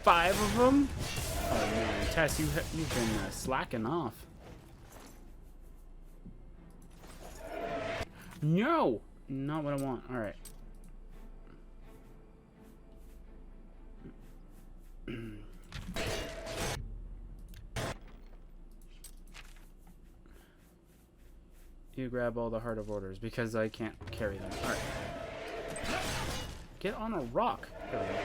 5 of them? Oh man, Tess, you've been slacking off. No! Not what I want. Alright. You grab all the Heart of Orders because I can't carry them. Alright. Get on a rock. There we go.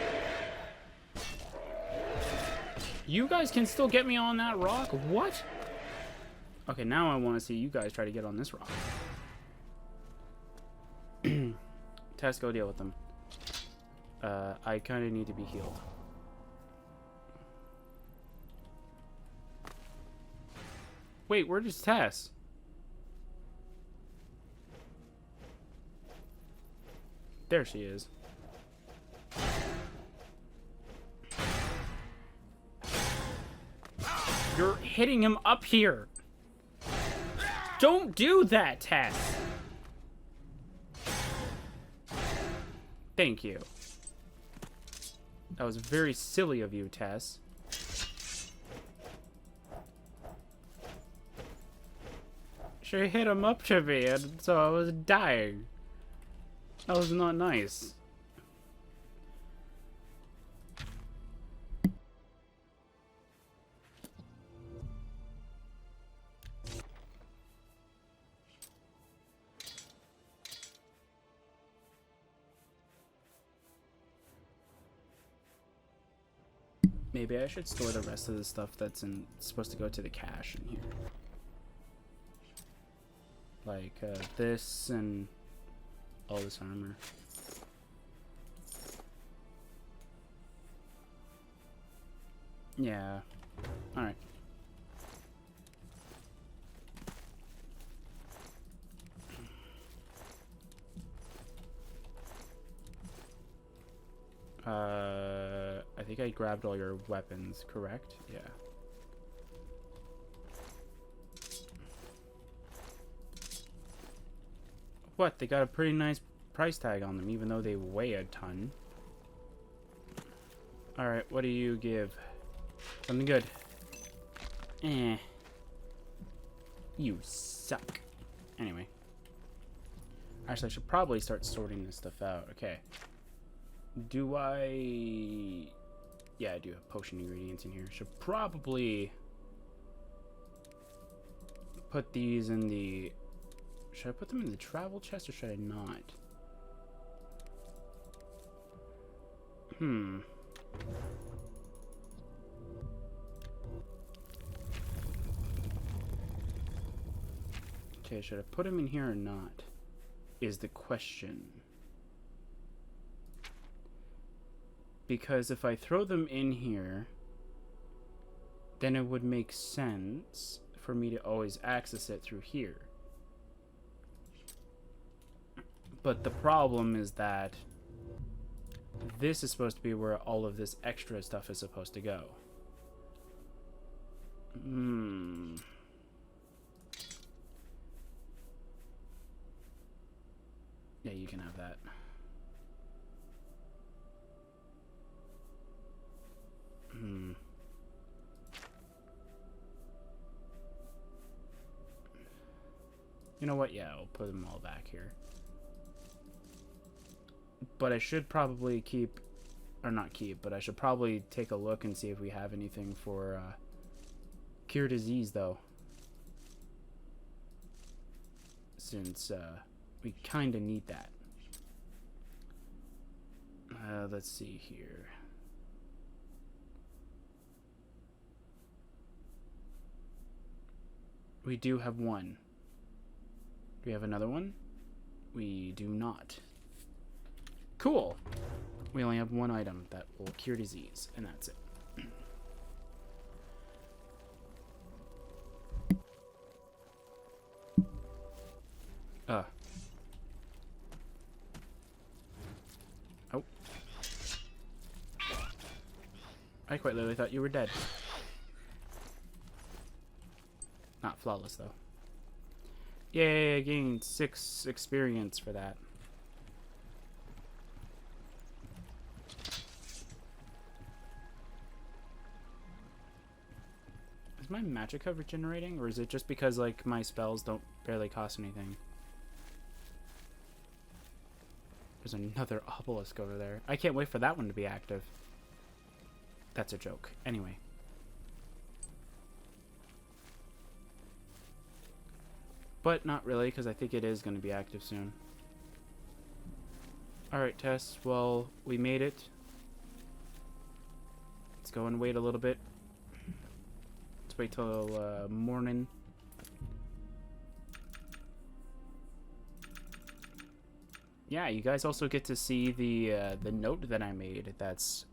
You guys can still get me on that rock? What? Okay, now I want to see you guys try to get on this rock. Tess, go deal with them. I kind of need to be healed. Wait, where is Tess? There she is. You're hitting him up here. Don't do that, Tess. Thank you. That was very silly of you, Tess. She hit him up to me, and so I was dying. That was not nice. Maybe I should store the rest of the stuff that's supposed to go to the cache in here. Like this and all this armor. Yeah. Alright. I think I grabbed all your weapons, correct? Yeah. What? They got a pretty nice price tag on them, even though they weigh a ton. Alright, what do you give? Something good. Eh. You suck. Anyway. Actually, I should probably start sorting this stuff out. Okay. Do I... Yeah, I do have potion ingredients in here. Should probably put these in the... Should I put them in the travel chest or should I not? Okay, should I put them in here or not? Is the question. Because if I throw them in here, then it would make sense for me to always access it through here. But the problem is that this is supposed to be where all of this extra stuff is supposed to go. Yeah, you can have that. You know what? Yeah, I'll put them all back here. But I should probably keep, or not keep, but I should probably take a look and see if we have anything for cure disease, though. Since we kind of need that. Let's see here. We do have one. Do we have another one? We do not. Cool. We only have one item that will cure disease, and that's it. Oh. I quite literally thought you were dead. Not flawless, though. Yay, I gained 6 experience for that. my magicka regenerating, or is it just because like my spells don't barely cost anything? There's another obelisk over there. I can't wait for that one to be active. That's a joke. Anyway. But not really, because I think it is going to be active soon. Alright, Tess. Well, we made it. Let's go and wait a little bit. Let's wait till morning. Yeah, you guys also get to see the note that I made. That's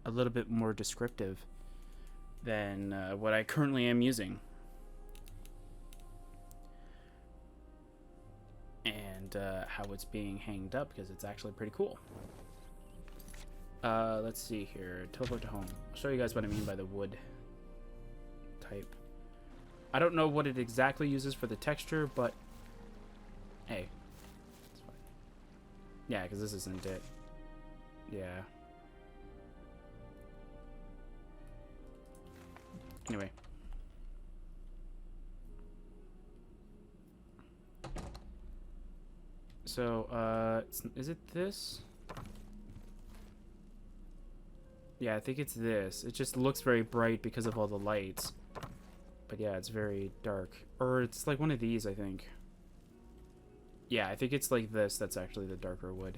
a little bit more descriptive than what I currently am using. And how it's being hanged up, because it's actually pretty cool. Let's see here. Teleport to home. I'll show you guys what I mean by the wood type. I don't know what it exactly uses for the texture, but hey, it's fine. Yeah, because this isn't it. Yeah. Anyway. So, is it this? Yeah, I think it's this. It just looks very bright because of all the lights. But yeah, it's very dark. Or it's like one of these, I think. Yeah, I think it's like this. That's actually the darker wood.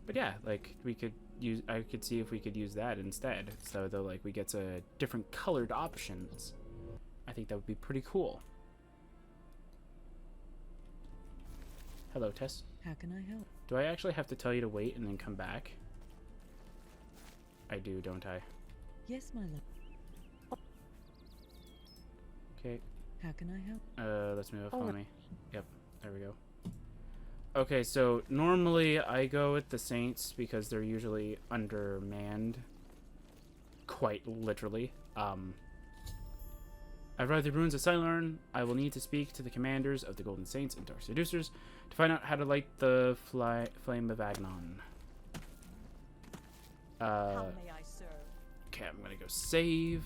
But yeah, like we could use, I could see if we could use that instead. So though, like we get to different colored options. I think that would be pretty cool. Hello, Tess. How can I help? Do I actually have to tell you to wait and then come back? I do, don't I? Yes, my love. Okay. How can I help? Let's move up on me. Yep, there we go. Okay, so normally I go with the Saints because they're usually undermanned. Quite literally. I've read the ruins of Cylarne. I will need to speak to the commanders of the Golden Saints and Dark Seducers to find out how to light the flame of Agnon. How may I serve? Okay, I'm gonna go save.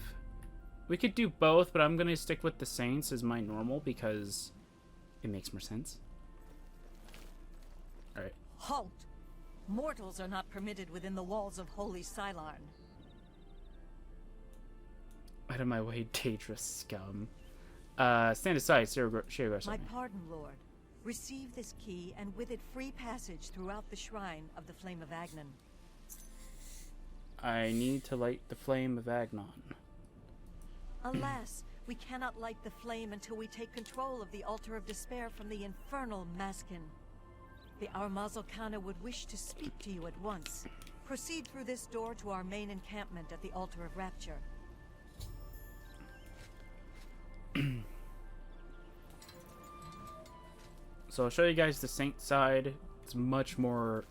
We could do both, but I'm gonna stick with the Saints as my normal because it makes more sense. Alright. Halt! Mortals are not permitted within the walls of Holy Cylarne. Out of my way, dangerous scum. Stand aside, Shiragar. My pardon, Lord. Receive this key, and with it free passage throughout the shrine of the Flame of Agnon. I need to light the flame of Agnon. Alas, we cannot light the flame until we take control of the Altar of Despair from the infernal Maskin. The Armazel Khana would wish to speak to you at once. Proceed through this door to our main encampment at the Altar of Rapture. So I'll show you guys the Saint side. It's much more...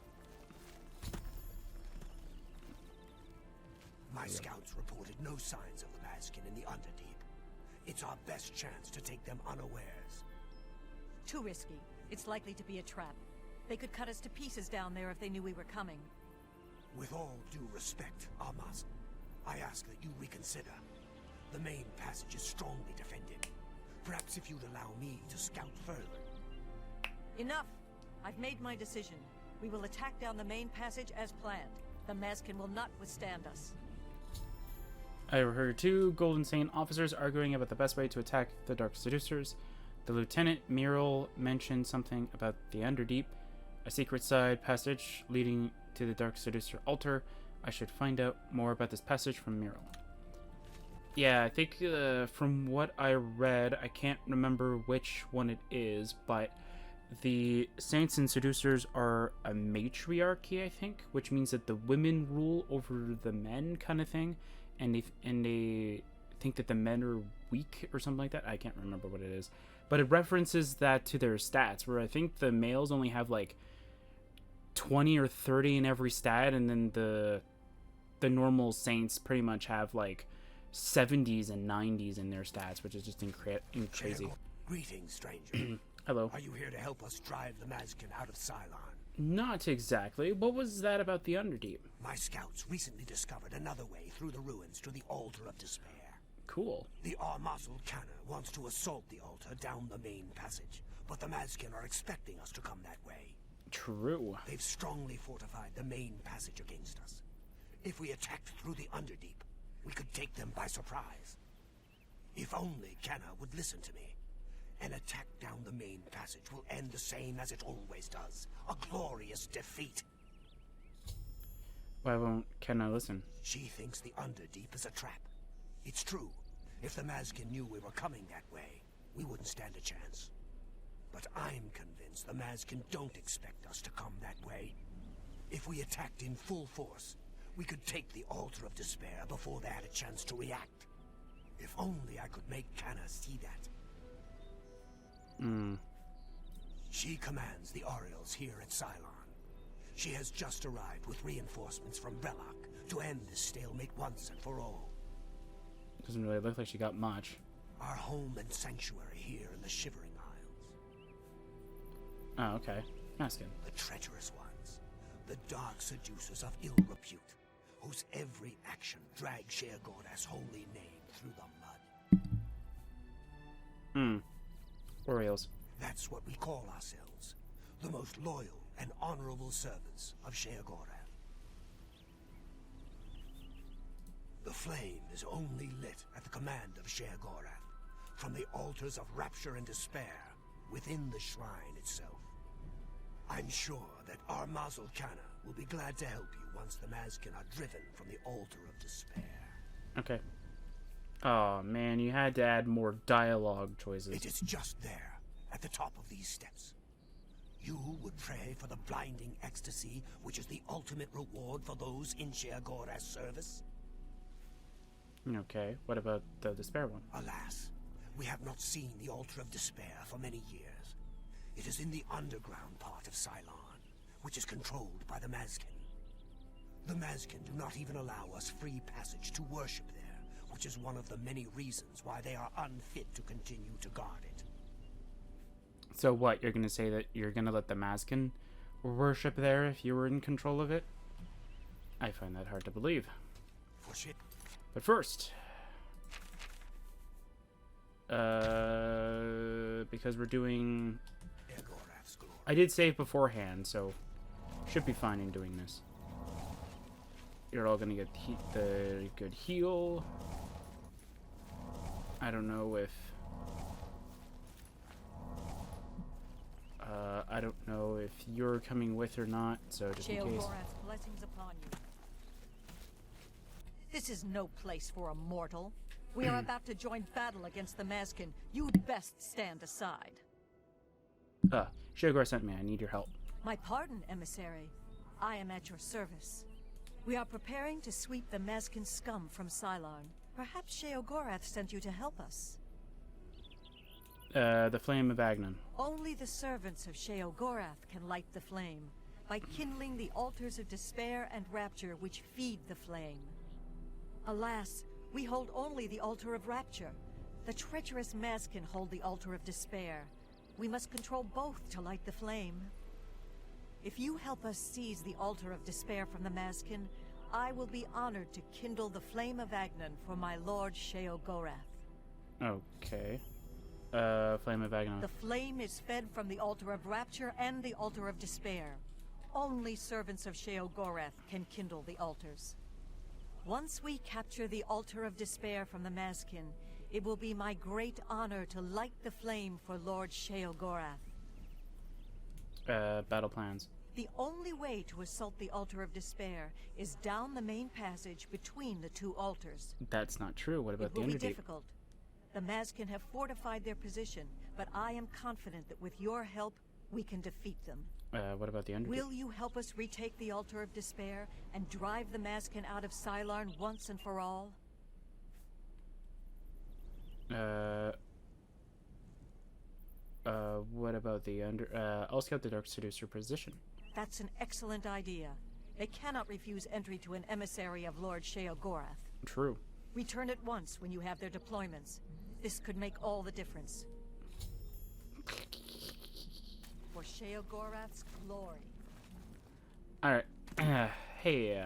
My scouts reported no signs of the Maskin in the Underdeep. It's our best chance to take them unawares. Too risky. It's likely to be a trap. They could cut us to pieces down there if they knew we were coming. With all due respect, Armaz, I ask that you reconsider. The main passage is strongly defended. Perhaps if you'd allow me to scout further. Enough! I've made my decision. We will attack down the main passage as planned. The Maskin will not withstand us. I heard two Golden Saint officers arguing about the best way to attack the Dark Seducers. The Lieutenant Muriel mentioned something about the Underdeep, a secret side passage leading to the Dark Seducer altar. I should find out more about this passage from Muriel. Yeah, I think from what I read, I can't remember which one it is, but the Saints and Seducers are a matriarchy, I think, which means that the women rule over the men, kind of thing, and they think that the men are weak or something like that. I can't remember what it is, but it references that to their stats, where I think the males only have like 20 or 30 in every stat, and then the normal Saints pretty much have like 70s and 90s in their stats, which is just crazy. Greetings, stranger. Hello. Are you here to help us drive the Maskin out of Cylarne? Not exactly. What was that about the Underdeep? My scouts recently discovered another way through the ruins to the Altar of Despair. cool. The Armazel Canna wants to assault the altar down the main passage, but the Mazkin are expecting us to come that way. True. They've strongly fortified the main passage against us. If we attacked through the Underdeep, we could take them by surprise. If only Canna would listen to me. An attack down the main passage will end the same as it always does. A glorious defeat. Why won't Kenna listen? She thinks the Underdeep is a trap. It's true. If the Mazkin knew we were coming that way, we wouldn't stand a chance. But I'm convinced the Mazkin don't expect us to come that way. If we attacked in full force, we could take the Altar of Despair before they had a chance to react. If only I could make Canna see that. She commands the Orioles here at Cylarne. She has just arrived with reinforcements from Relok to end this stalemate once and for all. Doesn't really look like she got much. Our home and sanctuary here in the Shivering Isles. Oh, okay. Maskin. The treacherous ones. The dark seducers of ill repute, whose every action drags Sheogorath's holy name through the mud. Orioles. That's what we call ourselves. The most loyal and honorable servants of Sheogorath. The flame is only lit at the command of Sheogorath, from the altars of rapture and despair within the shrine itself. I'm sure that Armazel Canna will be glad to help you once the Mazkin are driven from the altar of despair. Okay. Oh man, you had to add more dialogue choices. It is just there, at the top of these steps. You would pray for the blinding ecstasy, which is the ultimate reward for those in Sheogorath's service? Okay, what about the despair one? Alas, we have not seen the Altar of Despair for many years. It is in the underground part of Cylarne, which is controlled by the Mazkin. The Mazkin do not even allow us free passage to worship there, which is one of the many reasons why they are unfit to continue to guard it. So what, you're gonna say that you're gonna let the Mazkin worship there if you were in control of it? I find that hard to believe. For shit. But first, because we're doing... Sheogorath's glory. I did save beforehand, so should be fine in doing this. You're all gonna get the good heal. I don't know if... I don't know if you're coming with or not, so just in case. Sheogorath's blessings upon you. This is no place for a mortal. We are about to join battle against the Mazkin. You'd best stand aside. Sheogor sent me. I need your help. My pardon, emissary. I am at your service. We are preparing to sweep the Mazkin scum from Cylarne. Perhaps Sheogorath sent you to help us. The Flame of Agnon. Only the servants of Sheogorath can light the flame, by kindling the altars of despair and rapture which feed the flame. Alas, we hold only the altar of rapture. The treacherous Mazkin hold the altar of despair. We must control both to light the flame. If you help us seize the altar of despair from the Mazkin, I will be honored to kindle the flame of Agnon for my lord Sheogorath. Okay. Flame of Agnon. The flame is fed from the altar of rapture and the altar of despair. Only servants of Sheogorath can kindle the altars. Once we capture the altar of despair from the Mazkin, it will be my great honor to light the flame for Lord Sheogorath. Battle plans. The only way to assault the altar of despair is down the main passage between the two altars. That's not true. What about It the will be Underdeep? difficult. The Mazkin have fortified their position, but I am confident that with your help, we can defeat them. What about the Underdeep? Will you help us retake the altar of despair and drive the Mazkin out of Cylarne once and for all? What about the I'll scout the Dark Seducer position. That's an excellent idea. They cannot refuse entry to an emissary of Lord Sheogorath. True. Return at once when you have their deployments. This could make all the difference. For Sheogorath's glory. Alright. Hey,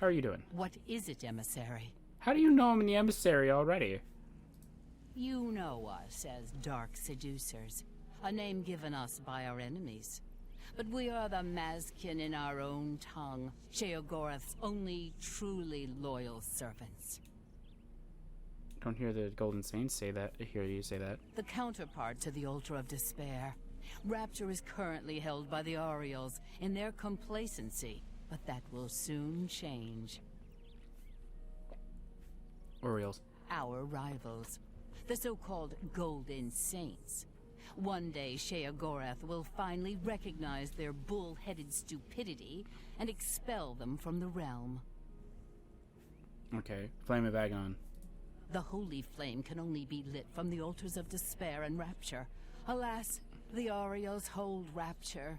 how are you doing? What is it, emissary? How do you know I'm in the emissary already? You know us as Dark Seducers, a name given us by our enemies. But we are the Mazkin in our own tongue, Sheogorath's only truly loyal servants. Don't hear the Golden Saints say that. I hear you say that. The counterpart to the Altar of Despair. Rapture is currently held by the Ariels in their complacency, but that will soon change. Orioles. Our rivals, the so-called Golden Saints. One day, Sheogorath will finally recognize their bull-headed stupidity and expel them from the realm. Okay. Flame of Agon. The holy flame can only be lit from the altars of despair and rapture. Alas, the Ariels hold rapture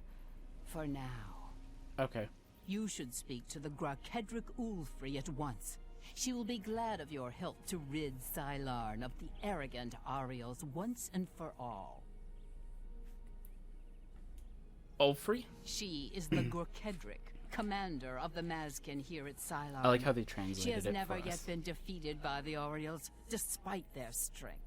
for now. Okay. You should speak to the Grakedric Ulfri at once. She will be glad of your help to rid Cylarne of the arrogant Ariels once and for all. Ulfri? She is the Grakedric, commander of the Mazkin here at Cylarne. I like how they translated it She has never for yet us. been defeated by the Ariels, despite their strength.